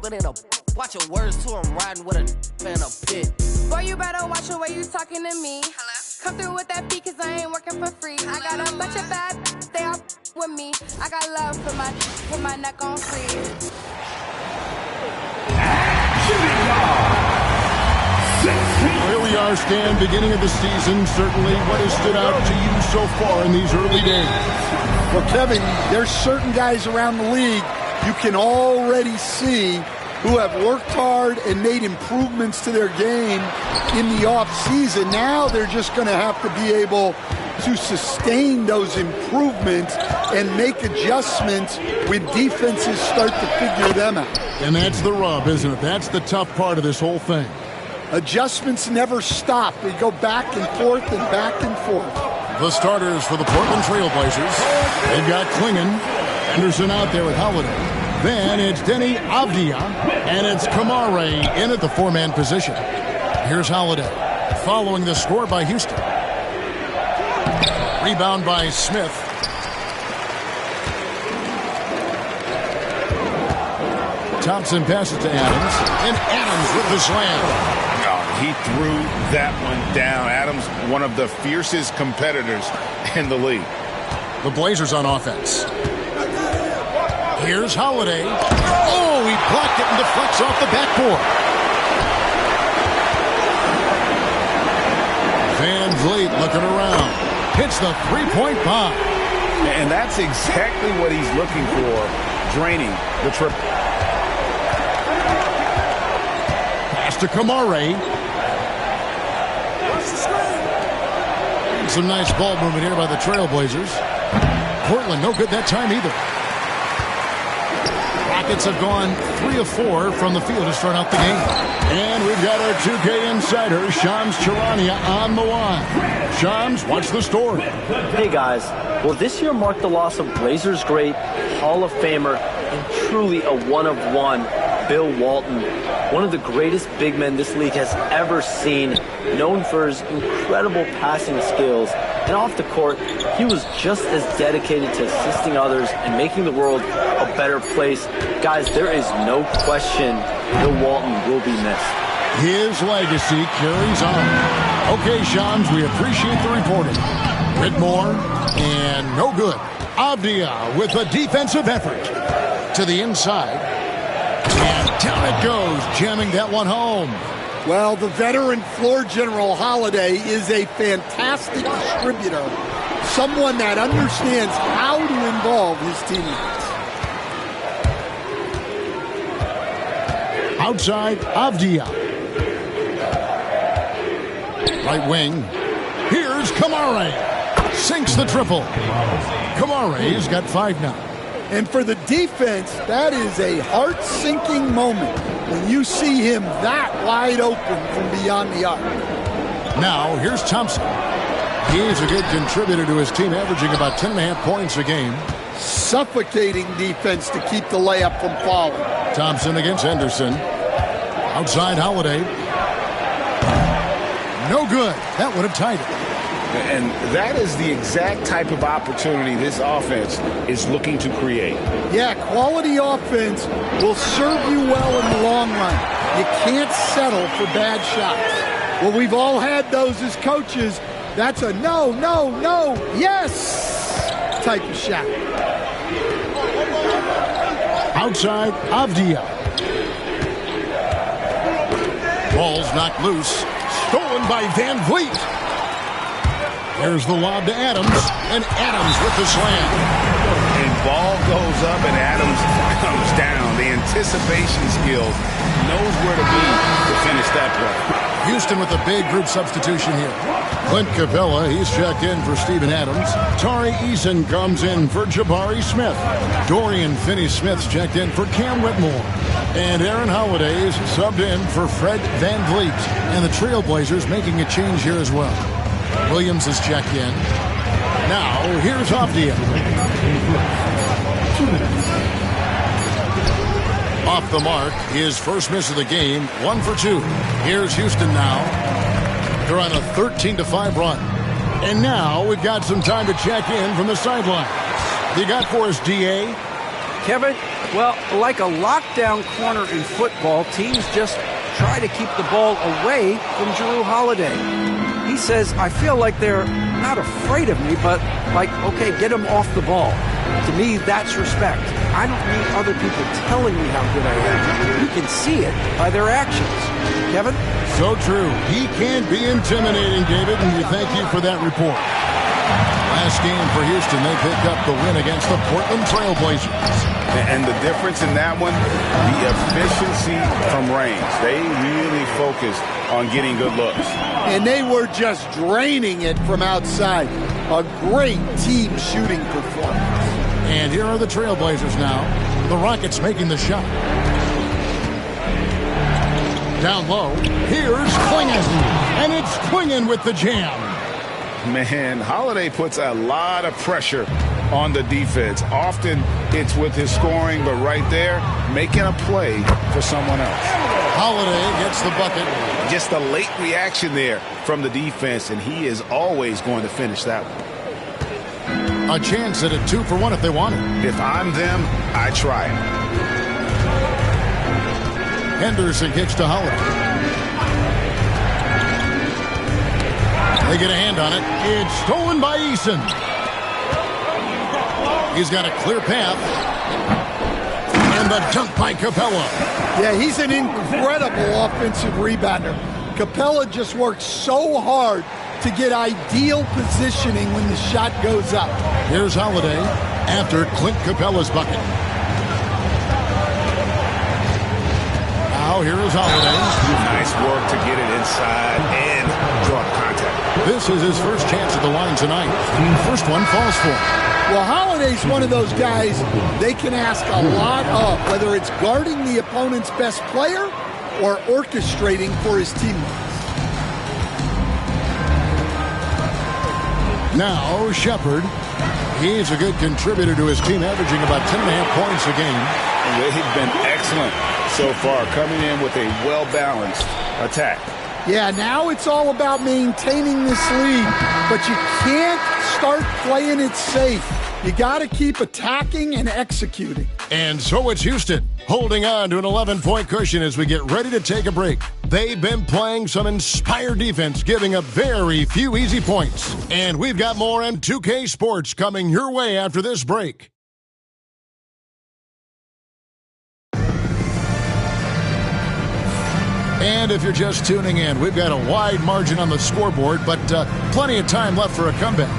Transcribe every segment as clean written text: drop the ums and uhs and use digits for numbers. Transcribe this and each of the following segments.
broken in a watching words to him riding with a in a pit. Boy, you better watch the way you talking to me. Hello? Come through with that fee, cause I ain't working for free. I got a bunch of bad they all with me. I got love for my neck on sleeve. Here we are, Stan, beginning of the season. Certainly what has stood out to you so far in these early days? Well, Kevin, there's certain guys around the league you can already see who have worked hard and made improvements to their game in the offseason. Now they're just going to have to be able to sustain those improvements and make adjustments when defenses start to figure them out. And that's the rub, isn't it? That's the tough part of this whole thing. Adjustments never stop. They go back and forth and back and forth. The starters for the Portland Trail Blazers. They've got Klingon, Anderson out there with Holiday. Then it's Denny Avdia, and it's Kamare in at the four-man position. Here's Holiday, following the score by Houston. Rebound by Smith. Thompson passes to Adams, and Adams with the slam. He threw that one down. Adams, one of the fiercest competitors in the league. The Blazers on offense. Here's Holiday. Oh, he blocked it and deflects off the backboard. Van Vliet looking around. Hits the three-point bomb. And that's exactly what he's looking for, draining the triple. Pass to Kamare. Some nice ball movement here by the Trailblazers. Portland no good that time either. Rockets have gone 3 of 4 from the field to start out the game. And we've got our 2K insider, Shams Charania, on the line. Shams, what's the story? Hey guys, well this year marked the loss of Blazers great, Hall of Famer, and truly a one-of-one, Bill Walton. One of the greatest big men this league has ever seen, known for his incredible passing skills. And off the court, he was just as dedicated to assisting others and making the world a better place. Guys, there is no question Bill Walton will be missed. His legacy carries on. Okay, Shams, we appreciate the reporting. Whitmore, and no good. Avdia with a defensive effort to the inside. And down it goes, jamming that one home. Well, the veteran floor general Holiday is a fantastic distributor, someone that understands how to involve his teammates. Outside, Avdia. Right wing. Here's Kamare. Sinks the triple. Kamare's got 5 now. And for the defense, that is a heart-sinking moment when you see him that wide open from beyond the arc. Now, here's Thompson. He's a good contributor to his team, averaging about 10.5 points a game. Suffocating defense to keep the layup from falling. Thompson against Henderson. Outside Holiday. No good. That would have tied it. And that is the exact type of opportunity this offense is looking to create. Yeah, quality offense will serve you well in the long run. You can't settle for bad shots. Well, we've all had those as coaches. That's a no, no, no, yes type of shot. Outside, Avdia. Ball's knocked loose. Stolen by Van Vliet. Here's the lob to Adams, and Adams with the slam. And ball goes up, and Adams comes down. The anticipation skills, knows where to be to finish that play. Houston with a big group substitution here. Clint Capella, he's checked in for Steven Adams. Tari Eason comes in for Jabari Smith. Dorian Finney-Smith's checked in for Cam Whitmore. And Aaron Holiday is subbed in for Fred Van Vliet. And the Trailblazers making a change here as well. Williams is checked in. Now, here's Avdia. Off the mark, his first miss of the game, 1 for 2. Here's Houston now. They're on a 13-5 run. And now we've got some time to check in from the sideline. You got for us, D.A.? Kevin, Well, like a lockdown corner in football, teams just try to keep the ball away from Jrue Holiday. He says, I feel like they're not afraid of me, but like, okay, get him off the ball. To me, that's respect. I don't need other people telling me how good I am. You can see it by their actions. Kevin? So true. He can be intimidating, David, and we thank you for that report. Last game for Houston, they picked up the win against the Portland Trail Blazers. And the difference in that one, the efficiency from range. They really focused on getting good looks. And they were just draining it from outside. A great team shooting performance. And here are the Trailblazers now. The Rockets making the shot. Down low, here's Clingan. And it's Clingan with the jam. Man, Holiday puts a lot of pressure on the defense. Often it's with his scoring, but right there, making a play for someone else. Holiday gets the bucket. Just a late reaction there from the defense, and he is always going to finish that one. A chance at a 2-for-1 if they want it. If I'm them, I try it. Henderson kicks to Holiday. They get a hand on it. It's stolen by Eason. He's got a clear path. And the dunk by Capella. Yeah, he's an incredible offensive rebounder. Capella just works so hard to get ideal positioning when the shot goes up. Here's Holiday after Clint Capella's bucket. Now here is Holiday. Nice work to get it inside and draw contact. This is his first chance at the line tonight. First one falls for him. Well, Holiday's one of those guys they can ask a lot of, whether it's guarding the opponent's best player or orchestrating for his teammates. Now Shepard. He's a good contributor to his team, averaging about 10.5 points a game. They've been excellent so far, coming in with a well-balanced attack. Yeah, now it's all about maintaining this lead, but you can't start playing it safe. You got to keep attacking and executing. And so it's Houston, holding on to an 11-point cushion as we get ready to take a break. They've been playing some inspired defense, giving up very few easy points. And we've got more M2K Sports coming your way after this break. And if you're just tuning in, we've got a wide margin on the scoreboard, but plenty of time left for a comeback.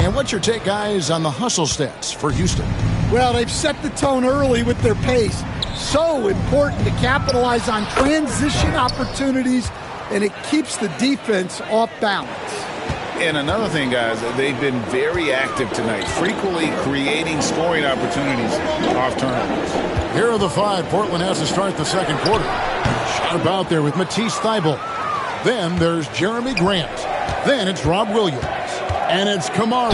And what's your take, guys, on the hustle stats for Houston? Well, they've set the tone early with their pace. So important to capitalize on transition opportunities, and it keeps the defense off balance. And another thing, guys, they've been very active tonight, frequently creating scoring opportunities off turnovers. Here are the five Portland has to start the second quarter. Sharp out there with Matisse Thybulle. Then there's Jeremy Grant. Then it's Rob Williams. And it's Kamare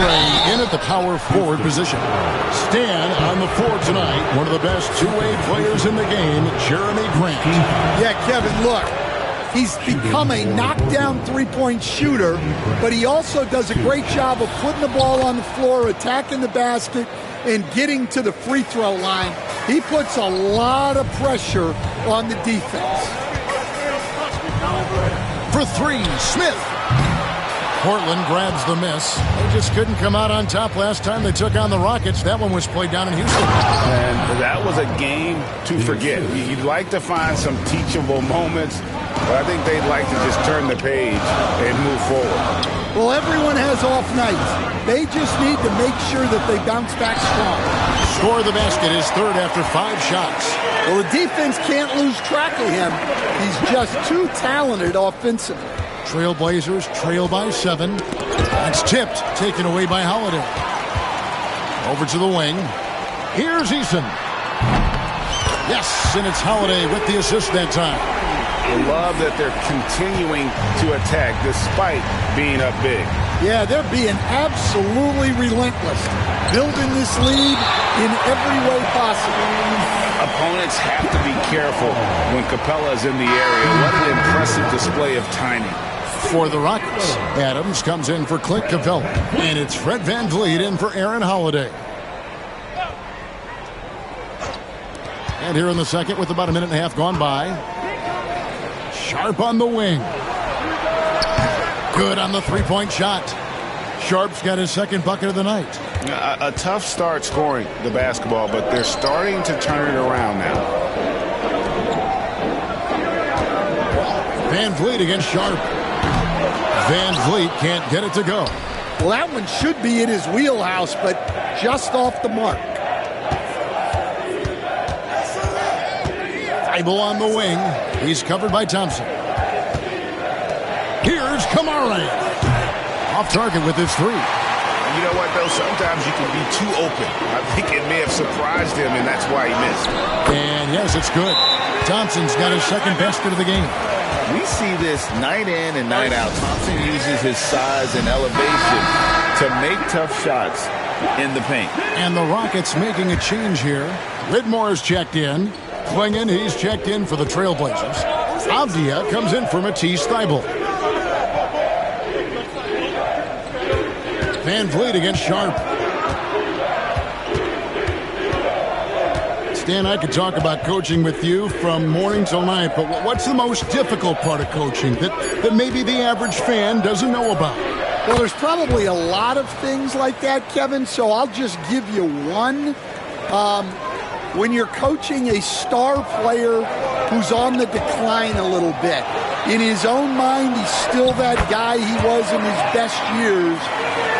in at the power forward position. Stan on the floor tonight, one of the best two-way players in the game, Jeremy Grant. Yeah, Kevin, look. He's become a knockdown three-point shooter, but he also does a great job of putting the ball on the floor, attacking the basket, and getting to the free throw line. He puts a lot of pressure on the defense. For three, Smith. Portland grabs the miss. They just couldn't come out on top last time they took on the Rockets. That one was played down in Houston. And that was a game to forget. You'd like to find some teachable moments, but I think they'd like to just turn the page and move forward. Well, everyone has off nights. They just need to make sure that they bounce back strong. Score the basket is third after 5 shots. Well, the defense can't lose track of him. He's just too talented offensively. Trailblazers trail by 7. That's tipped, taken away by Holiday. Over to the wing. Here's Eason. Yes, and it's Holiday with the assist that time. I love that they're continuing to attack despite being up big. Yeah, they're being absolutely relentless, building this lead in every way possible. Opponents have to be careful when Capella is in the area. What an impressive display of timing. For the Rockets, Adams comes in for Clint Capella, and it's Fred VanVleet in for Aaron Holiday. And here in the second with about a minute and a half gone by. Sharp on the wing. Good on the three-point shot. Sharp's got his second bucket of the night. A tough start scoring the basketball, but they're starting to turn it around now. Van Vliet against Sharp. Van Vliet can't get it to go. Well, that one should be in his wheelhouse, but just off the mark. Thibault on the wing. He's covered by Thompson. Here's Kamara. Off target with his three. You know what, though? Sometimes you can be too open. I think it may have surprised him, and that's why he missed. And yes, it's good. Thompson's got his second basket of the game. We see this night in and night out. Thompson uses his size and elevation to make tough shots in the paint. And the Rockets making a change here. Whitmore is checked in. Klingon, he's checked in for the Trailblazers. Avdia comes in for Matisse Thybulle. Van Vliet against Sharp. Stan, I could talk about coaching with you from morning till night, but what's the most difficult part of coaching that maybe the average fan doesn't know about? Well, there's probably a lot of things like that, Kevin, so I'll just give you one. When you're coaching a star player who's on the decline a little bit, in his own mind, he's still that guy he was in his best years,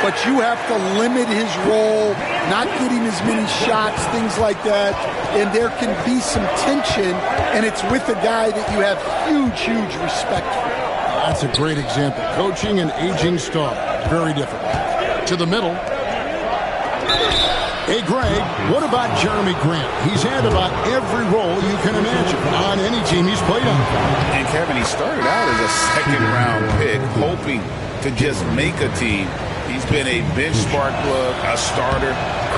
but you have to limit his role, not get him as many shots, things like that, and there can be some tension, and it's with a guy that you have huge respect for. That's a great example. Coaching an aging star. Very different. To the middle. Hey, Greg, what about Jeremy Grant? He's had about every role you can imagine on any team he's played on. And, Kevin, he started out as a second-round pick, hoping to just make a team. He's been a bench spark plug, a starter,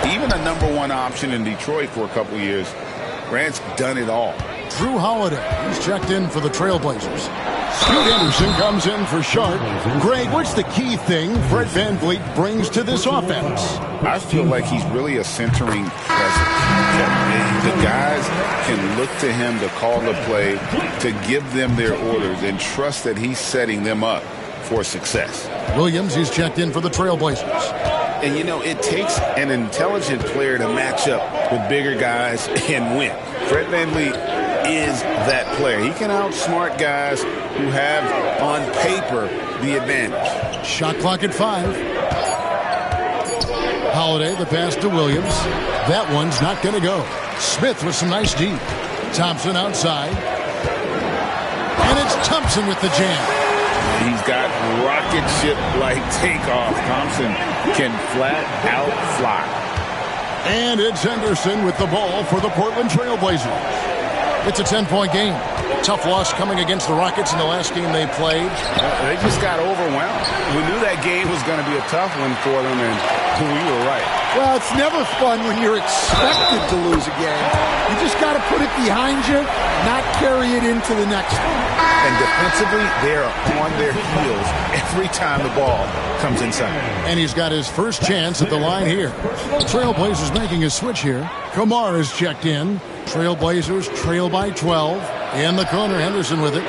even a #1 option in Detroit for a couple years. Grant's done it all. Drew Holiday, he's checked in for the Trailblazers. Scoot Henderson comes in for Sharp. Greg, what's the key thing Fred VanVleet brings to this offense? I feel like he's really a centering presence. The guys can look to him to call the play, to give them their orders, and trust that he's setting them up for success. Williams, he's checked in for the Trailblazers. And, you know, it takes an intelligent player to match up with bigger guys and win. Fred VanVleet is that player. He can outsmart guys who have, on paper, the advantage. Shot clock at 5. Holiday, the pass to Williams. That one's not going to go. Smith with some nice deep. Thompson outside. And it's Thompson with the jam. He's got rocket ship-like takeoff. Thompson can flat out fly. And it's Henderson with the ball for the Portland Trailblazers. It's a 10-point game. Tough loss coming against the Rockets in the last game they played. They just got overwhelmed. We knew that game was going to be a tough one for them, and we were right. Well, it's never fun when you're expected to lose a game. You just got to put it behind you, not carry it into the next one. And defensively, they're on their heels every time the ball comes inside. And he's got his first chance at the line here. Trailblazers making a switch here. Kamara is checked in. Trailblazers trail by 12. In the corner, Henderson with it.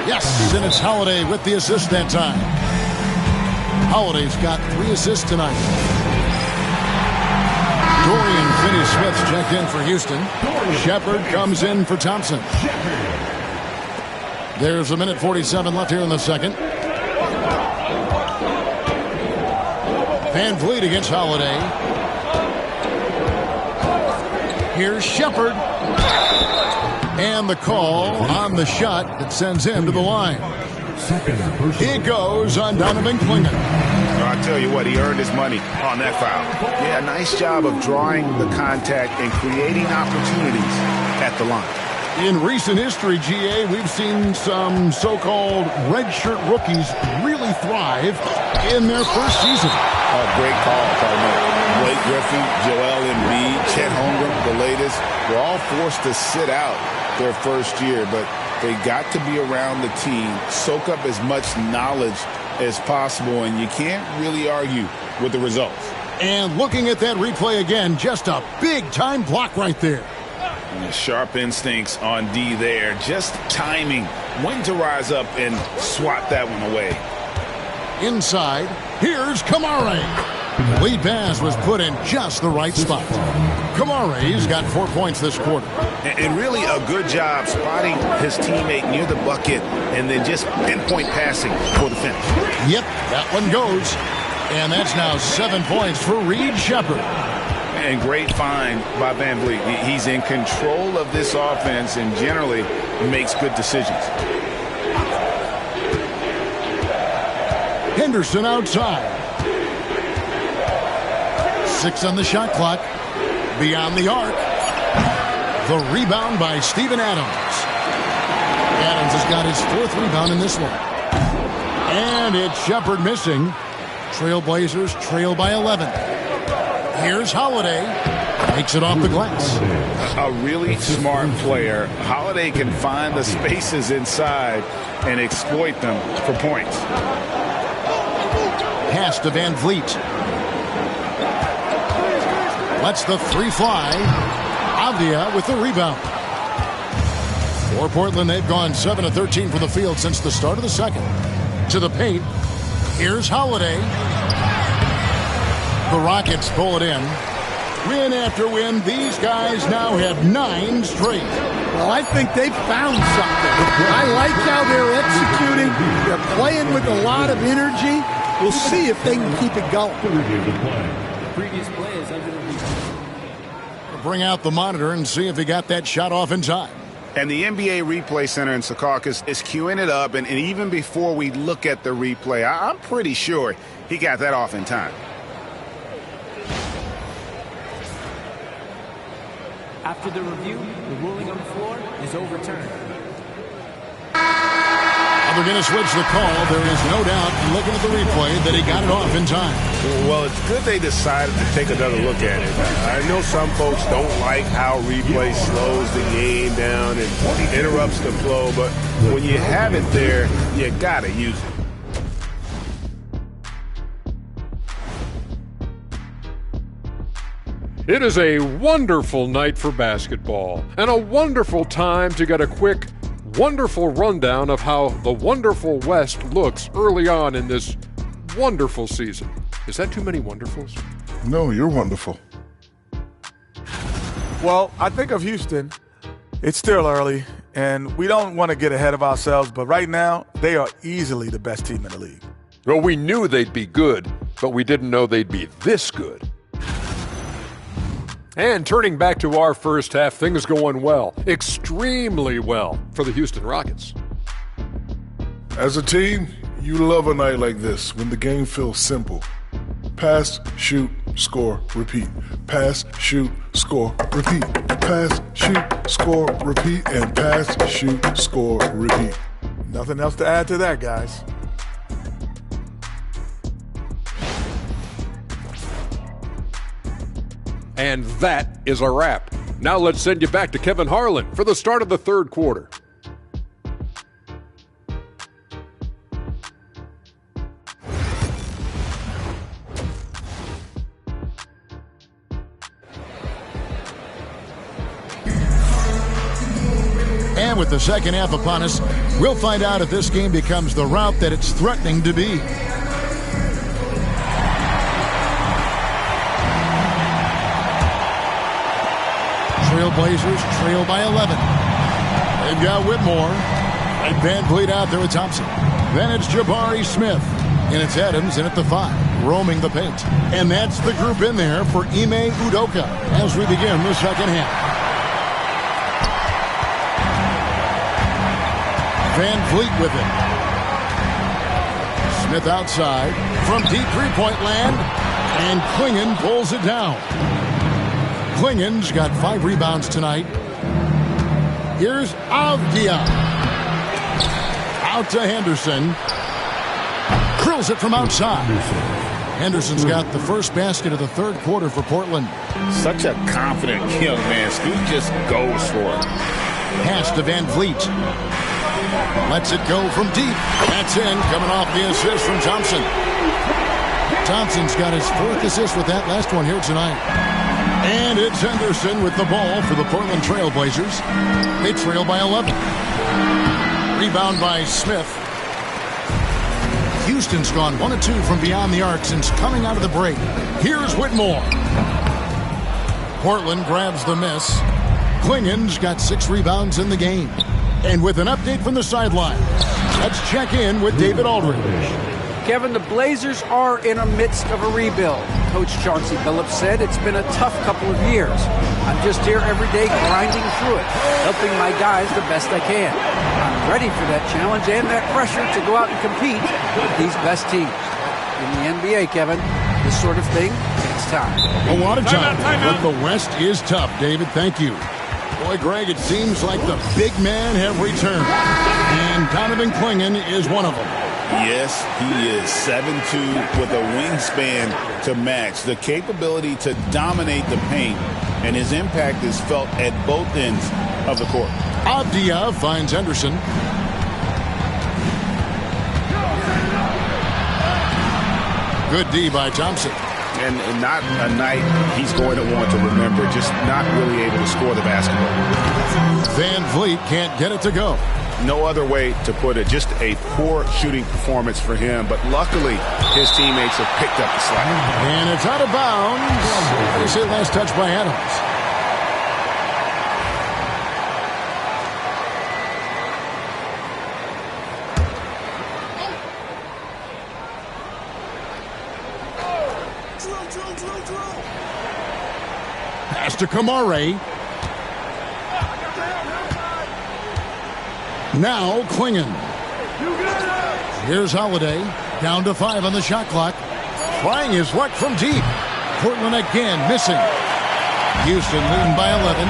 Yes, and it's Holiday with the assist that time. Holiday's got 3 assists tonight. Dorian Finney-Smith's checked in for Houston. Shepard comes in for Thompson. There's a minute 47 left here in the second. Van Vliet against Holiday. Here's Shepard. And the call on the shot that sends him to the line. He goes on Donovan Klingon. I'll tell you what, he earned his money on that foul. Yeah, nice job of drawing the contact and creating opportunities at the line. In recent history, GA, we've seen some so-called redshirt rookies really thrive in their first season. Great call, Cardinal. Blake Griffin, Joel Embiid, Chet Holmgren, the latest, were all forced to sit out their first year, but they got to be around the team, soak up as much knowledge as possible, and you can't really argue with the results. And looking at that replay again, just a big-time block right there. And sharp instincts on D there. Just timing when to rise up and swat that one away. Inside, here's Kamare. The lead pass was put in just the right spot. Kamare's got 4 points this quarter. And really a good job spotting his teammate near the bucket and then just pinpoint passing for the finish. Yep, that one goes. And that's now 7 points for Reed Sheppard. And great find by Van Vliet. He's in control of this offense and generally makes good decisions. Henderson outside. 6 on the shot clock. Beyond the arc. The rebound by Steven Adams. Adams has got his 4th rebound in this one. And it's Sheppard missing. Trailblazers trail by 11. Here's Holiday. Makes it off the glass. A really smart player. Holiday can find the spaces inside and exploit them for points. Pass to Van Vliet. Lets the 3 fly. Avdia with the rebound. For Portland, they've gone 7 of 13 from the field since the start of the second. To the paint. Here's Holiday. The Rockets pull it in. Win after win, these guys now have 9 straight. Well, I think they've found something. I like how they're executing. They're playing with a lot of energy. We'll see if they can keep it going. Bring out the monitor and see if he got that shot off in time. And the NBA Replay Center in Secaucus is queuing it up. And even before we look at the replay, I'm pretty sure he got that off in time. After the review, the ruling on the floor is overturned. They're going to switch the call. There is no doubt, looking at the replay, that he got it off in time. Well, it's good they decided to take another look at it. I know some folks don't like how replay slows the game down and interrupts the flow, but when you have it there, you got to use it. It is a wonderful night for basketball and a wonderful time to get a quick, wonderful rundown of how the wonderful West looks early on in this wonderful season. Is that too many wonderfuls? No, you're wonderful. Well, I think of Houston. It's still early, and we don't want to get ahead of ourselves, but right now, they are easily the best team in the league. Well, we knew they'd be good, but we didn't know they'd be this good. And turning back to our first half, things going well, extremely well for the Houston Rockets. As a team, you love a night like this when the game feels simple. Pass, shoot, score, repeat. Pass, shoot, score, repeat. Pass, shoot, score, repeat. And pass, shoot, score, repeat. Nothing else to add to that, guys. And that is a wrap. Now let's send you back to Kevin Harlan for the start of the third quarter. And with the second half upon us, we'll find out if this game becomes the rout that it's threatening to be. Trailblazers trail by 11. They've got Whitmore and Van Vliet out there with Thompson. Then it's Jabari Smith. And it's Adams in at the 5, roaming the paint. And that's the group in there for Ime Udoka as we begin the second half. Van Vliet with it. Smith outside from deep three-point land. And Klingon pulls it down. Klingon's got 5 rebounds tonight. Here's Avdia. Out to Henderson. Drills it from outside. Henderson's got the first basket of the third quarter for Portland. Such a confident young man. Scoot just goes for it. Pass to Van Vliet. Lets it go from deep. That's in, coming off the assist from Thompson. Thompson's got his 4th assist with that last one here tonight. And it's Henderson with the ball for the Portland Trail Blazers. They trail by 11. Rebound by Smith. Houston's gone 1 of 2 from beyond the arc since coming out of the break. Here's Whitmore. Portland grabs the miss. Klingen's got 6 rebounds in the game. And with an update from the sideline, let's check in with David Aldridge. Kevin, the Blazers are in the midst of a rebuild. Coach Chauncey Billups said it's been a tough couple of years. I'm just here every day grinding through it, helping my guys the best I can. I'm ready for that challenge and that pressure to go out and compete with these best teams. In the NBA, Kevin, this sort of thing takes time. A lot of time. But the West is tough, David. Thank you. Boy, Greg, it seems like the big men have returned. And Donovan Clingan is one of them. Yes, he is 7'2" with a wingspan to match. The capability to dominate the paint, and his impact is felt at both ends of the court. Avdia finds Henderson. Good D by Thompson. And not a night he's going to want to remember, just not really able to score the basketball. Van Vliet can't get it to go. No other way to put it. Just a poor shooting performance for him. But luckily, his teammates have picked up the slack. And it's out of bounds. They say last touch by Adams. Pass to Kamare. Now Clingan. Here's Holiday. Down to 5 on the shot clock. Trying his luck from deep. Portland again missing. Houston leading by 11.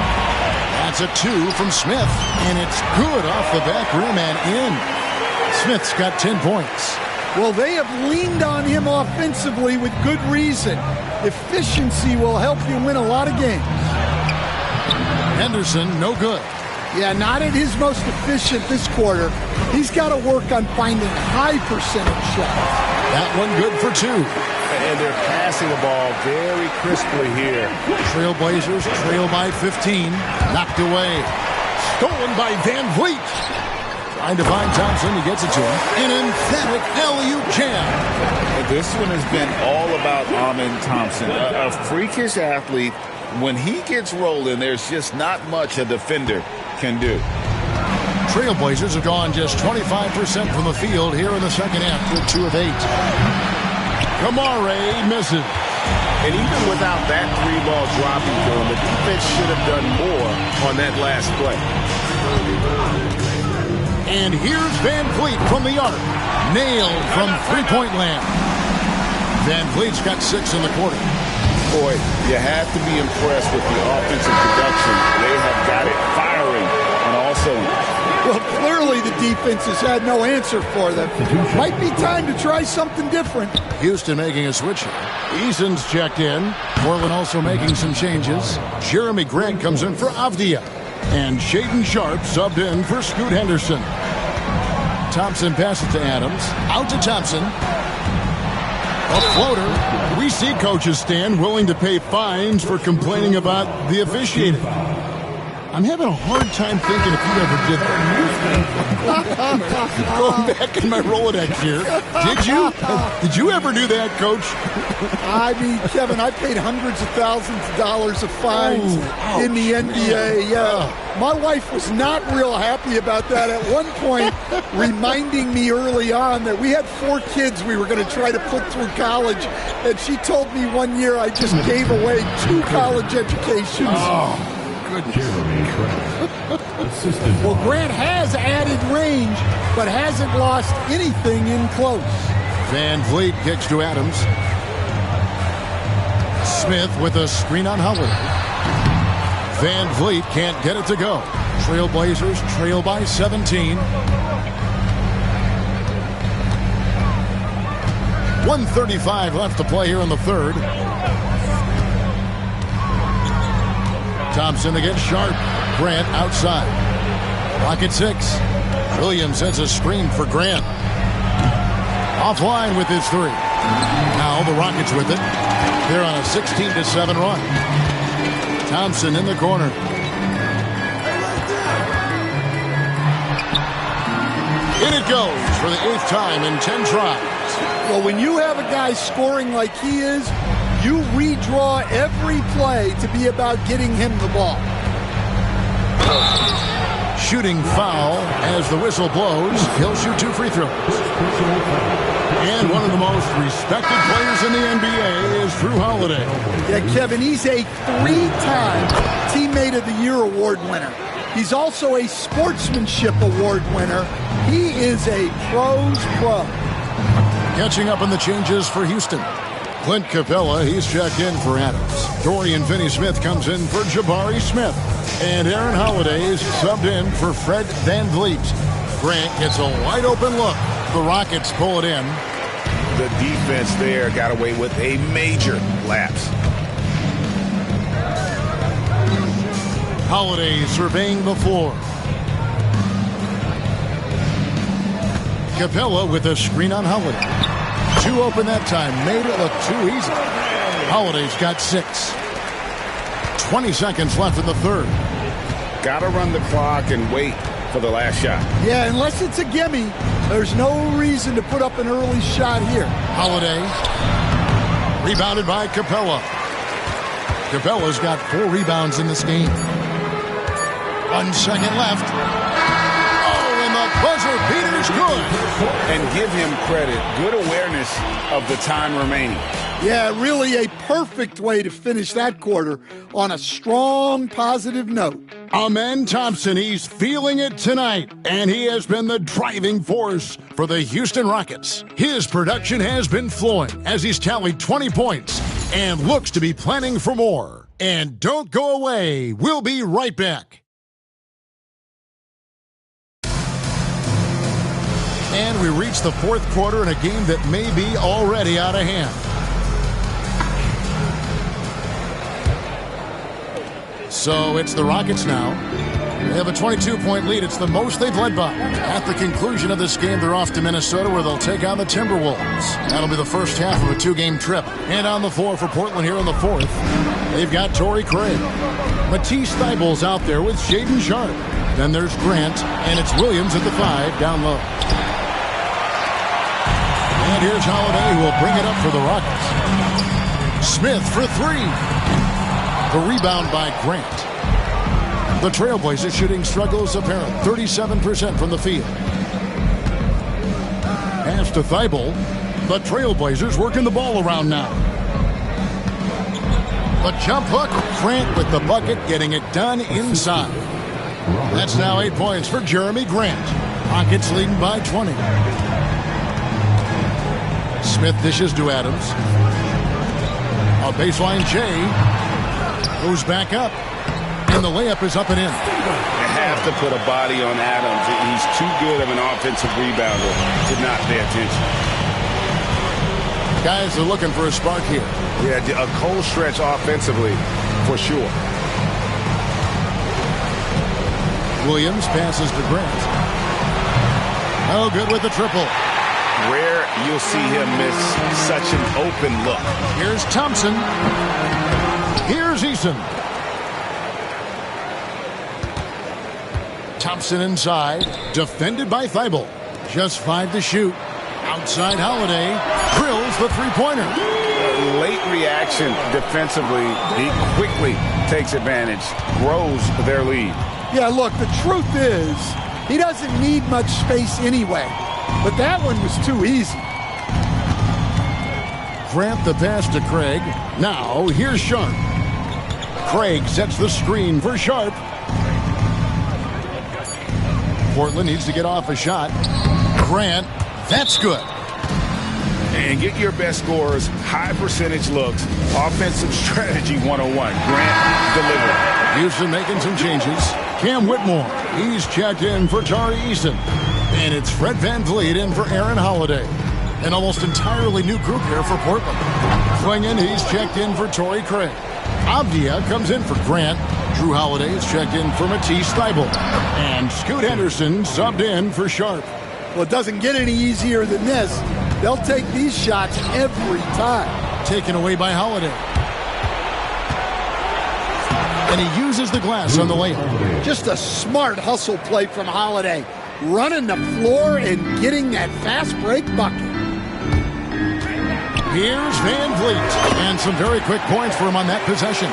That's a 2 from Smith. And it's good off the back rim and in. Smith's got 10 points. Well, they have leaned on him offensively with good reason. Efficiency will help you win a lot of games. Henderson, no good. Yeah, not at his most efficient this quarter. He's got to work on finding high percentage shots. That one good for 2. And they're passing the ball very crisply here. Trailblazers trail by 15. Knocked away. Stolen by Van Vliet. Trying to find Thompson. He gets it to him. An emphatic alley-oop jam. This one has been all about Amen Thompson. A freakish athlete. When he gets rolling, there's just not much a defender can do. Trailblazers have gone just 25% from the field here in the second half with 2 of 8. Kamare misses. And even without that 3-ball dropping to him, the defense should have done more on that last play. And here's Van Vliet from the arc. Nailed from three-point land. Van Vliet's got 6 in the quarter. Boy, you have to be impressed with the offensive production. They have got it firing on all cylinders. Well, clearly the defense has had no answer for them. Might be time to try something different. Houston making a switch here. Eason's checked in. Portland also making some changes. Jeremy Grant comes in for Avdia. And Shaden Sharp subbed in for Scoot Henderson. Thompson passes to Adams. Out to Thompson. A floater. We see coaches stand willing to pay fines for complaining about the officiating. I'm having a hard time thinking if you ever did that. Going back in my Rolodex here. Did you? Did you ever do that, Coach? I mean, Kevin, I paid hundreds of thousands of dollars of fines in the NBA. Yeah. My wife was not real happy about that at one point, reminding me early on that we had 4 kids we were going to try to put through college. And she told me one year I just gave away 2 college educations. Oh. Well, Grant has added range, but hasn't lost anything in close. Van Vliet kicks to Adams. Smith with a screen on Howard. Van Vliet can't get it to go. Trailblazers trail by 17. 1:35 left to play here in the third. Thompson against Sharp. Grant outside. Clock at 6. Williams has a screen for Grant. Offline with his 3. Now the Rockets with it. They're on a 16-7 run. Thompson in the corner. In it goes for the 8th time in 10 tries. Well, when you have a guy scoring like he is, you redraw every play to be about getting him the ball. Shooting foul as the whistle blows. He'll shoot 2 free throws. And one of the most respected players in the NBA is Drew Holiday. Yeah, Kevin, he's a 3-time Teammate of the Year award winner. He's also a Sportsmanship Award winner. He is a pro's pro. Catching up on the changes for Houston. Clint Capella, he's checked in for Adams. Dorian Finney-Smith comes in for Jabari Smith. And Aaron Holiday is subbed in for Fred VanVleet. Grant gets a wide open look. The Rockets pull it in. The defense there got away with a major lapse. Holiday surveying the floor. Capella with a screen on Holiday. 2 open that time. Made it look too easy. Holiday's got 6. 20 seconds left in the third. Got to run the clock and wait for the last shot. Yeah, unless it's a gimme, there's no reason to put up an early shot here. Holiday. Rebounded by Capella. Capella's got 4 rebounds in this game. 1 second left. Oh, and the buzzer beater's good. And give him credit. Good awareness of the time remaining. Yeah, really a perfect way to finish that quarter on a strong, positive note. Amen Thompson, he's feeling it tonight, and he has been the driving force for the Houston Rockets. His production has been flowing as he's tallied 20 points and looks to be planning for more. And don't go away. We'll be right back. And we reach the 4th quarter in a game that may be already out of hand. So it's the Rockets now. They have a 22-point lead. It's the most they've led by. At the conclusion of this game, they're off to Minnesota where they'll take on the Timberwolves. That'll be the first half of a 2-game trip. And on the floor for Portland here in the 4th, they've got Torrey Craig. Matisse Thybulle's out there with Shaedon Sharpe. Then there's Grant, and it's Williams at the 5 down low. And here's Holiday, who will bring it up for the Rockets. Smith for 3. The rebound by Grant. The Trailblazers shooting struggles apparent. 37% from the field. Pass to Thybulle. The Trailblazers working the ball around now. The jump hook. Grant with the bucket, getting it done inside. That's now 8 points for Jeremy Grant. Rockets leading by 20. Smith dishes to Adams. A baseline J. Goes back up. And the layup is up and in. You have to put a body on Adams. He's too good of an offensive rebounder to not pay attention. Guys are looking for a spark here. Yeah, a cold stretch offensively, for sure. Williams passes to Grant. Oh, good with the triple. Rare you'll see him miss such an open look. Here's Thompson. Here's Eason. Thompson inside. Defended by Thybulle. Just 5 to shoot. Outside Holiday. Drills the three-pointer. Late reaction defensively. He quickly takes advantage. Grows their lead. Yeah, look, the truth is, he doesn't need much space anyway. But that one was too easy. Grant the pass to Craig. Now, here's Sharpe. Craig sets the screen for Sharpe. Portland needs to get off a shot. Grant, that's good. And get your best scorers, high percentage looks, offensive strategy 101. Grant delivered. Houston making some changes. Cam Whitmore, he's checked in for Tari Eason. And it's Fred VanVleet in for Aaron Holiday. An almost entirely new group here for Portland. Swinging, he's checked in for Torrey Craig. Avdia comes in for Grant. Drew Holiday is checked in for Matisse Thybulle. And Scoot Henderson subbed in for Sharpe. Well, it doesn't get any easier than this. they'll take these shots every time. Taken away by Holiday. And he uses the glass on the layup. Just a smart hustle play from Holiday. Running the floor and getting that fast break bucket. Here's Van Vliet. And some very quick points for him on that possession.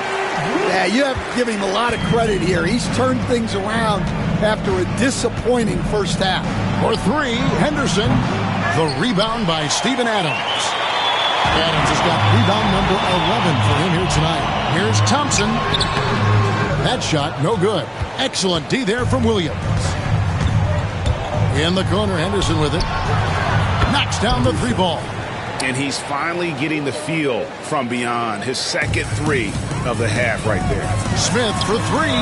Yeah, you have to give him a lot of credit here. He's turned things around after a disappointing first half. For three, Henderson. The rebound by Steven Adams. Adams has got rebound number 11 for him here tonight. Here's Thompson. That shot, no good. Excellent D there from Williams. In the corner, Henderson with it. Knocks down the three ball. And he's finally getting the feel from beyond. His second three of the half right there. Smith for three.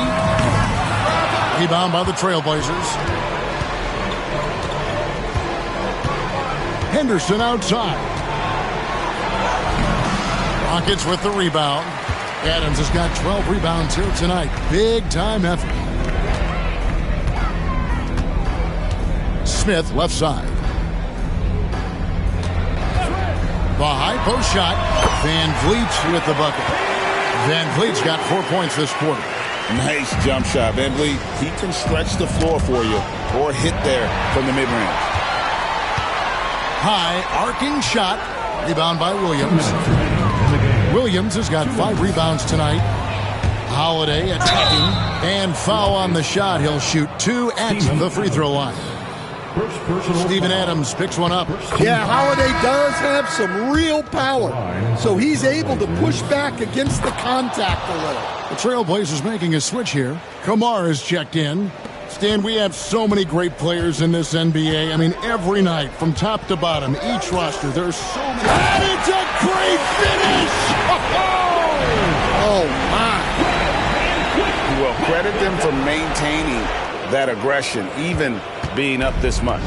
Rebound by the Trailblazers. Henderson outside. Rockets with the rebound. Adams has got 12 rebounds here tonight. Big time effort. Smith left side. The high post shot. Van Vliet with the bucket. Van Vliet's got 4 points this quarter. Nice jump shot. Van Vliet, he can stretch the floor for you or hit there from the mid-range. High arcing shot. Rebound by Williams. Williams has got 5 rebounds tonight. Holiday attacking and foul on the shot. He'll shoot 2 at the free throw line. Steven Adams picks one up. Yeah, Holiday does have some real power, so he's able to push back against the contact a little. The Trailblazers making a switch here. Kamar is checked in. Stan, we have so many great players in this NBA. I mean, every night, from top to bottom, each roster, there's so many. And it's a great finish! Oh, my. Well, credit them for maintaining that aggression, even being up this much.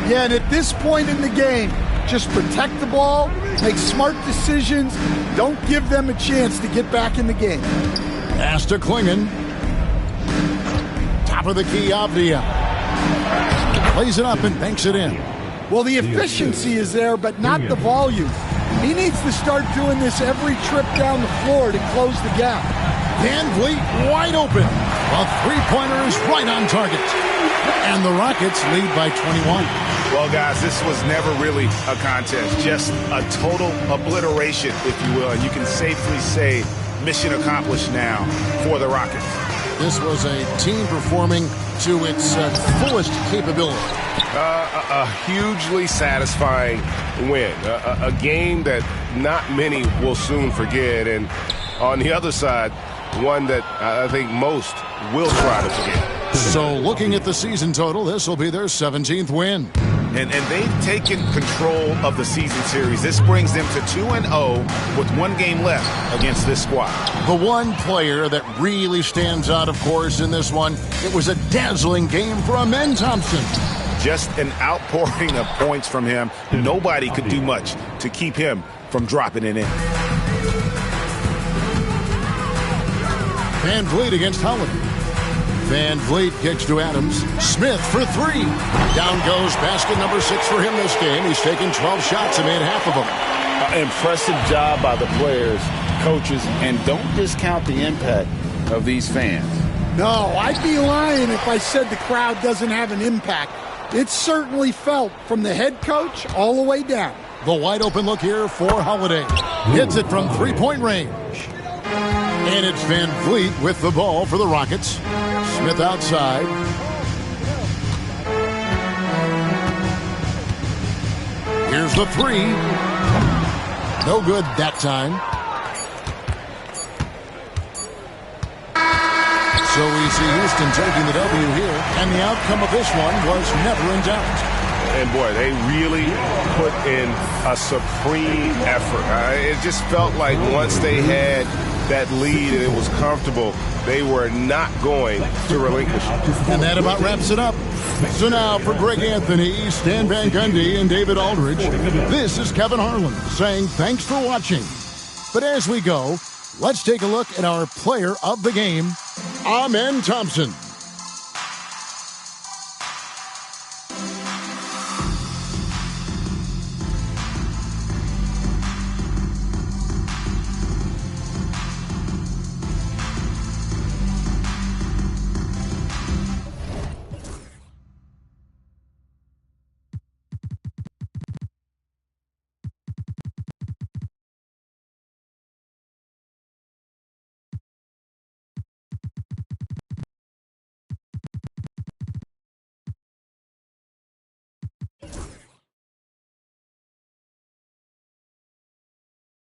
Yeah, and at this point in the game, just protect the ball, make smart decisions, don't give them a chance to get back in the game. Pass to Klingon. Top of the key, Avdia. Plays it up and banks it in. Well, the efficiency is there, but not the volume. He needs to start doing this every trip down the floor to close the gap. Van Vliet wide open. A three-pointer is right on target. And the Rockets lead by 21. Well, guys, this was never really a contest. Just a total obliteration, if you will. And you can safely say mission accomplished now for the Rockets. This was a team performing to its fullest capability. A hugely satisfying win. A game that not many will soon forget. And on the other side, one that I think most will try to forget. So looking at the season total, this will be their 17th win. And they've taken control of the season series. This brings them to 2-0 with 1 game left against this squad. The one player that really stands out, of course, in this one, it was a dazzling game for Amen Thompson. Just an outpouring of points from him. Nobody could do much to keep him from dropping it in. Van Vliet against Holiday. Van Vliet kicks to Adams. Smith for 3. Down goes basket number 6 for him this game. He's taken 12 shots and made half of them. Impressive job by the players, coaches, and don't discount the impact of these fans. No, I'd be lying if I said the crowd doesn't have an impact. It's certainly felt from the head coach all the way down. The wide open look here for Holiday. Hits it from three-point range. And it's Van Vliet with the ball for the Rockets. Smith outside. Here's the 3. No good that time. So we see Houston taking the W here, and the outcome of this one was never in doubt. And boy, they really put in a supreme effort. It just felt like once they had that lead and it was comfortable, they were not going to relinquish it. And that about wraps it up. So now for Greg Anthony, Stan Van Gundy, and David Aldridge, this is Kevin Harlan saying thanks for watching. But as we go, let's take a look at our player of the game, Amen Thompson.